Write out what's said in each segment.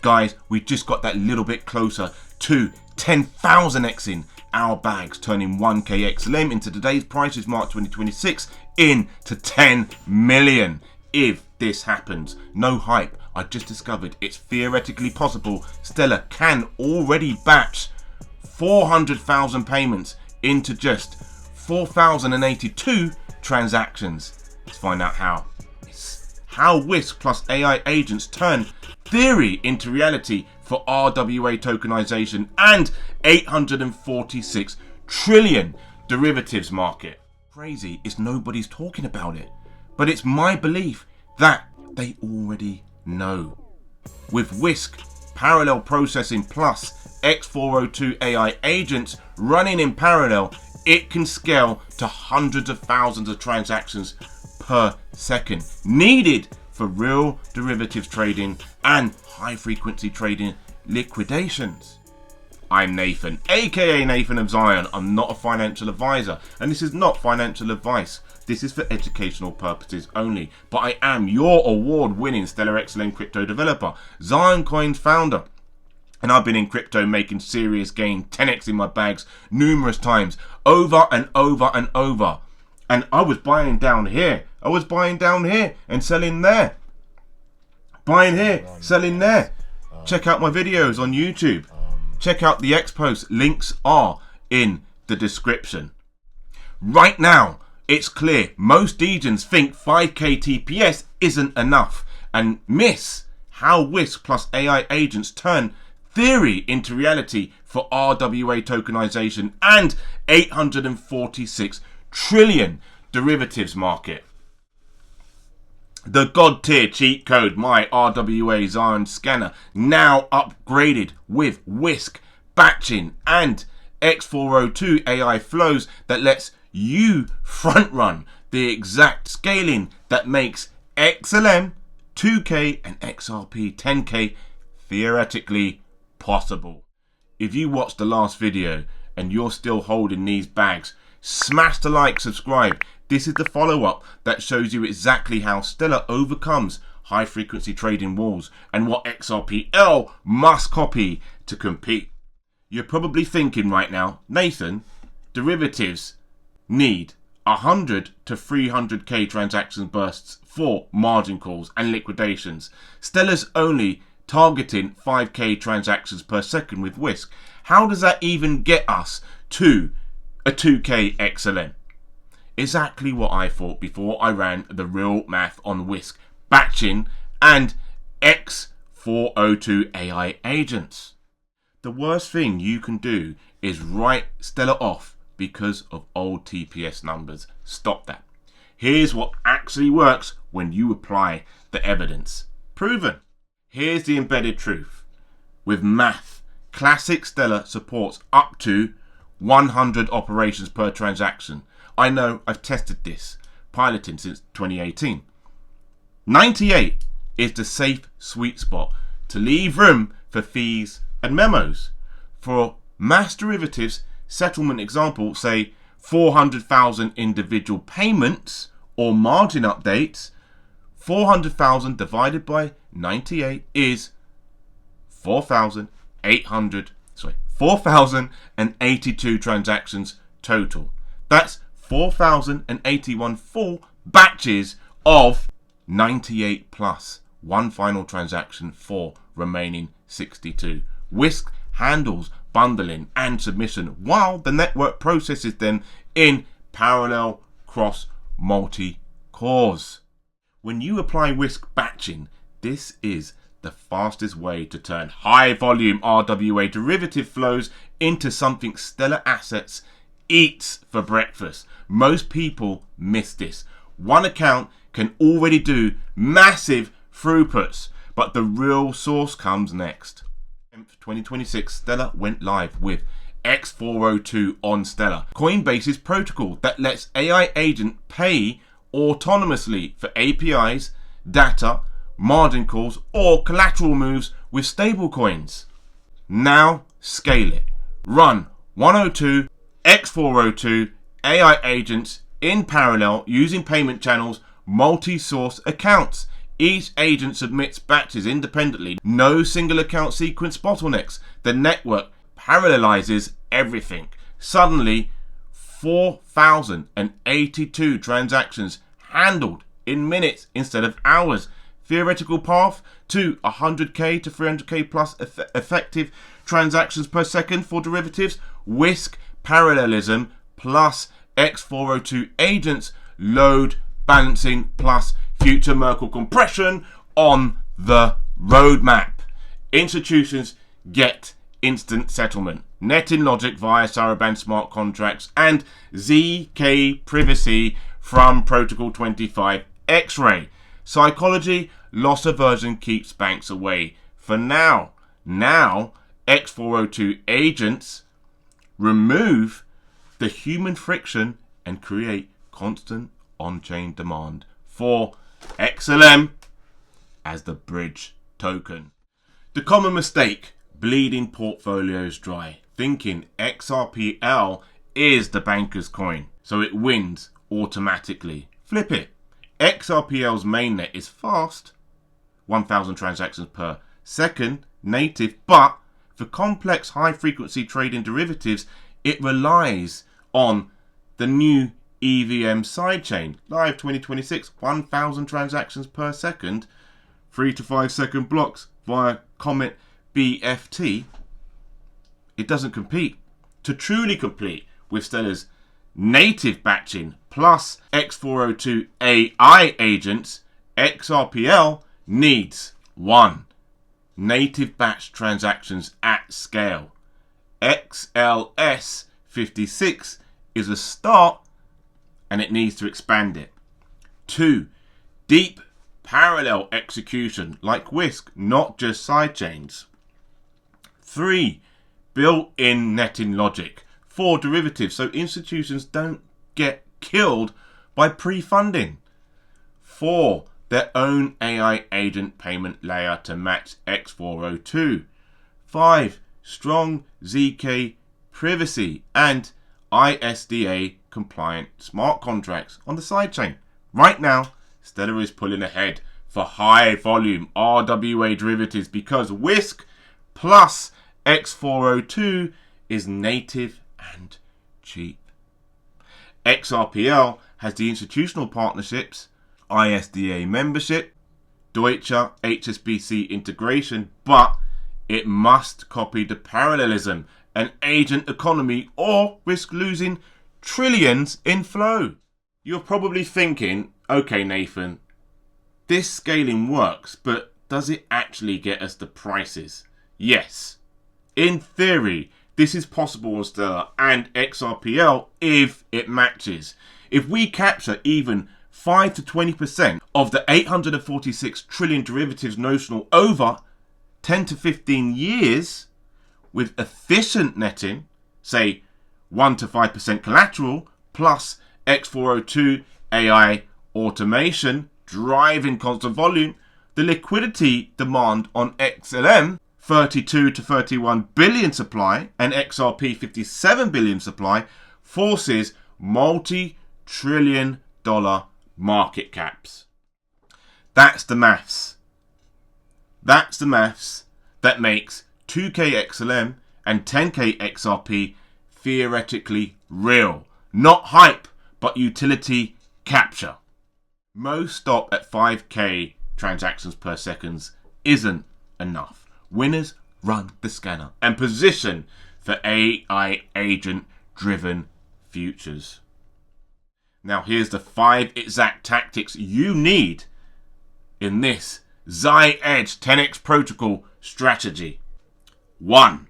guys, we just got that little bit closer to 10,000x in our bags, turning 1k XLM into today's prices, March 2026, into 10 million. If this happens, no hype, I just discovered it's theoretically possible Stellar can already batch 400,000 payments into just 4,082 transactions. Let's find out how. It's how Whisk plus AI agents turn theory into reality for RWA tokenization and 846 trillion derivatives market. Crazy is nobody's talking about it, but it's my belief that they already know. With Whisk, parallel processing plus X402 AI agents running in parallel, it can scale to hundreds of thousands of transactions per second, needed for real derivatives trading and high frequency trading liquidations. I'm Nathan, aka Nathan of Zion. I'm not a financial advisor, and this is not financial advice. This is for educational purposes only, but I am your award-winning Stellar XLM crypto developer, Zion Coins founder. And I've been in crypto making serious gain, 10x in my bags numerous times, over and over and over. And I was buying down here. I was buying down here and selling there. Buying here, selling there. Check out my videos on YouTube. Check out the X posts. Links are in the description. Right now, it's clear most Degens think 5k TPS isn't enough and miss how Whisk plus AI agents turn theory into reality for RWA tokenization and 846 trillion derivatives market. The god tier cheat code, my RWA Zion scanner, now upgraded with Whisk, batching and X402 AI flows that lets you front run the exact scaling that makes XLM 2k and XRP 10k theoretically possible. If you watched the last video and you're still holding these bags, smash the like, subscribe. This is the follow-up that shows you exactly how Stellar overcomes high frequency trading walls and what XRPL must copy to compete. You're probably thinking right now, Nathan, derivatives need 100 to 300k transaction bursts for margin calls and liquidations. Stellar's only targeting 5k transactions per second with Whisk. How does that even get us to a 2k XLM? Exactly what I thought before I ran the real math on Whisk, batching and X402 AI agents. The worst thing you can do is write Stellar off because of old TPS numbers. Stop that. Here's what actually works when you apply the evidence. Proven. Here's the embedded truth. With math, classic Stellar supports up to 100 operations per transaction. I know, I've tested this, piloting since 2018. 98 is the safe sweet spot to leave room for fees and memos. For mass derivatives, settlement example, say 400,000 individual payments or margin updates, 400,000 divided by 98 is 4,082 transactions total. That's 4,081 full batches of 98 plus one final transaction for remaining 62. Whisk handles bundling and submission while the network processes them in parallel cross multi-cores. When you apply Whisk batching, this is the fastest way to turn high volume RWA derivative flows into something Stellar Assets eats for breakfast. Most people miss this. One account can already do massive throughputs, but the real source comes next. 2026, Stellar went live with X402 on Stellar, Coinbase's protocol that lets AI agent pay autonomously for APIs, data, margin calls, or collateral moves with stablecoins. Now scale it. Run 102 X402 AI agents in parallel using payment channels, multi-source accounts. Each agent submits batches independently. No single account sequence bottlenecks. The network parallelizes everything. Suddenly, 4,082 transactions handled in minutes instead of hours. Theoretical path to 100k to 300k plus effective transactions per second for derivatives. Whisk parallelism plus X402 agents, load balancing plus future Merkle compression on the roadmap. Institutions get instant settlement. Netting logic via Saraband smart contracts and ZK privacy from Protocol 25 X-ray. Psychology, loss aversion keeps banks away for now. Now, X402 agents remove the human friction and create constant on-chain demand for XLM as the bridge token. The common mistake, bleeding portfolios dry, thinking XRPL is the banker's coin, so it wins automatically. Flip it. XRPL's mainnet is fast, 1,000 transactions per second, native, but for complex high-frequency trading derivatives, it relies on the new EVM sidechain. Live 2026, 1,000 transactions per second, 3 to 5 second blocks via Comet BFT. It doesn't compete. To truly compete with Stella's native batching plus X402 AI agents, XRPL needs 1. Native batch transactions at scale. XLS 56 is a start and it needs to expand it. 2. Deep parallel execution like Whisk, not just sidechains. 3. Built-in netting logic for derivatives so institutions don't get killed by pre-funding. 4. Their own AI agent payment layer to match X402. 5. Strong ZK privacy and ISDA compliant smart contracts on the sidechain. Right now, Stellar is pulling ahead for high volume RWA derivatives because Whisk plus X402 is native and cheap. XRPL has the institutional partnerships, ISDA membership, Deutsche HSBC integration, but it must copy the parallelism and agent economy or risk losing trillions in flow. You're probably thinking, okay Nathan, this scaling works, but does it actually get us the prices? Yes. In theory, this is possible on Stellar and XRPL if it matches. If we capture even 5 to 20% of the 846 trillion derivatives notional over 10 to 15 years with efficient netting, say 1 to 5% collateral plus X402 AI automation driving constant volume, the liquidity demand on XLM 32 to 31 billion supply and XRP 57 billion supply forces multi-trillion dollar market caps. That's the maths. That's the maths that makes 2k XLM and 10k XRP theoretically real. Not hype, but utility capture. Most stop at 5k transactions per second isn't enough. Winners run the scanner and position for AI agent driven futures. Now here's the 5 exact tactics you need in this Xi Edge 10x protocol strategy. 1.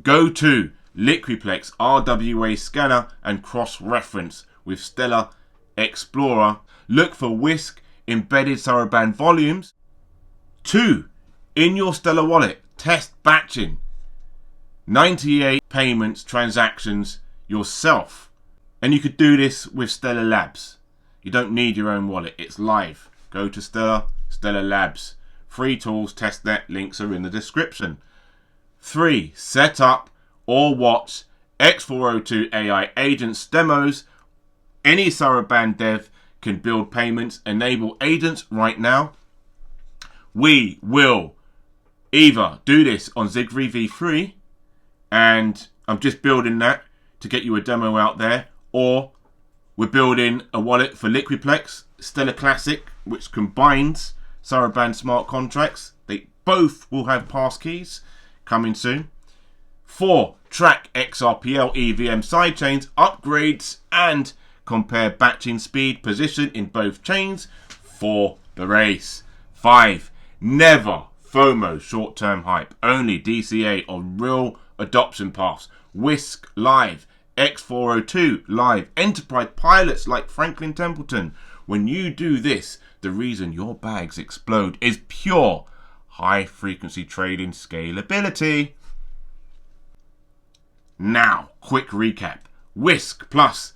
Go to Liquiplex RWA scanner and cross-reference with Stellar Explorer. Look for Whisk embedded Saraband volumes. 2. In your Stellar wallet, test batching 98 payments transactions yourself. And you could do this with Stellar Labs. You don't need your own wallet, it's live. Go to Stellar Labs. Free tools, testnet, links are in the description. 3. Set up or watch X402 AI agents demos. Any Saraband dev can build payments, enable agents right now. we will either do this on Zigri v3, and I'm just building that to get you a demo out there, or we're building a wallet for Liquidplex, Stellar Classic, which combines Saraban smart contracts. They both will have passkeys coming soon. 4. Track XRPL EVM sidechains, upgrades, and compare batching speed position in both chains for the race. 5. Never FOMO short-term hype. Only DCA on real adoption paths. WISC live. X402 live. Enterprise pilots like Franklin Templeton. When you do this, the reason your bags explode is pure high-frequency trading scalability. Now, quick recap. WISC plus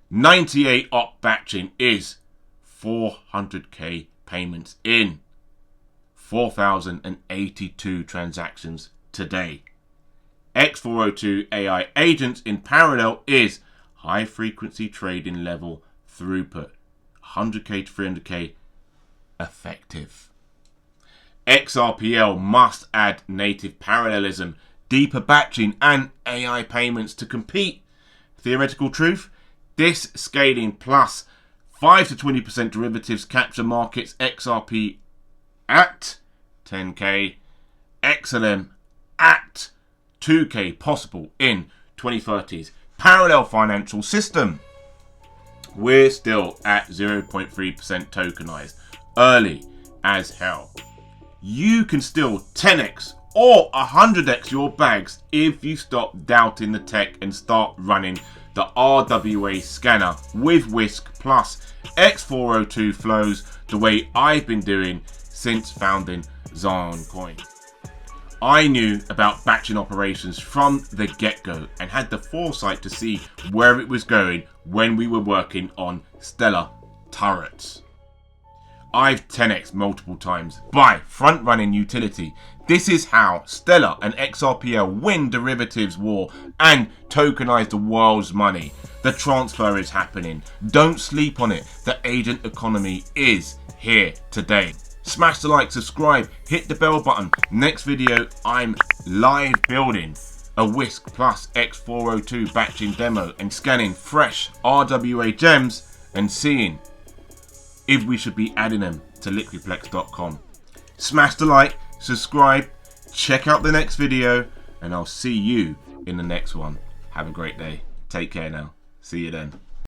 98 op batching is 400k payments in 4,082 transactions today. X402 AI agents in parallel is high frequency trading level throughput. 100k to 300k effective. XRPL must add native parallelism, deeper batching, and AI payments to compete. Theoretical truth: this scaling plus 5 to 20% derivatives capture markets XRP at 10k, XLM at 2k, possible in 2030s. Parallel financial system. We're still at 0.3% tokenized. Early as hell. You can still 10x or 100x your bags if you stop doubting the tech and start running the RWA scanner with WISC plus X402 flows the way I've been doing since founding Zion Coin. I knew about batching operations from the get-go and had the foresight to see where it was going when we were working on Stellar turrets. I've 10x multiple times by front-running utility. This is how Stellar and XRPL win derivatives war and tokenize the world's money. The transfer is happening. Don't sleep on it. The agent economy is here today. Smash the like, subscribe, hit the bell button. Next video, I'm live building a WISC plus X402 batching demo and scanning fresh RWA gems and seeing if we should be adding them to liquidplex.com. Smash the like, subscribe, check out the next video, and I'll see you in the next one. Have a great day. Take care now. See you then.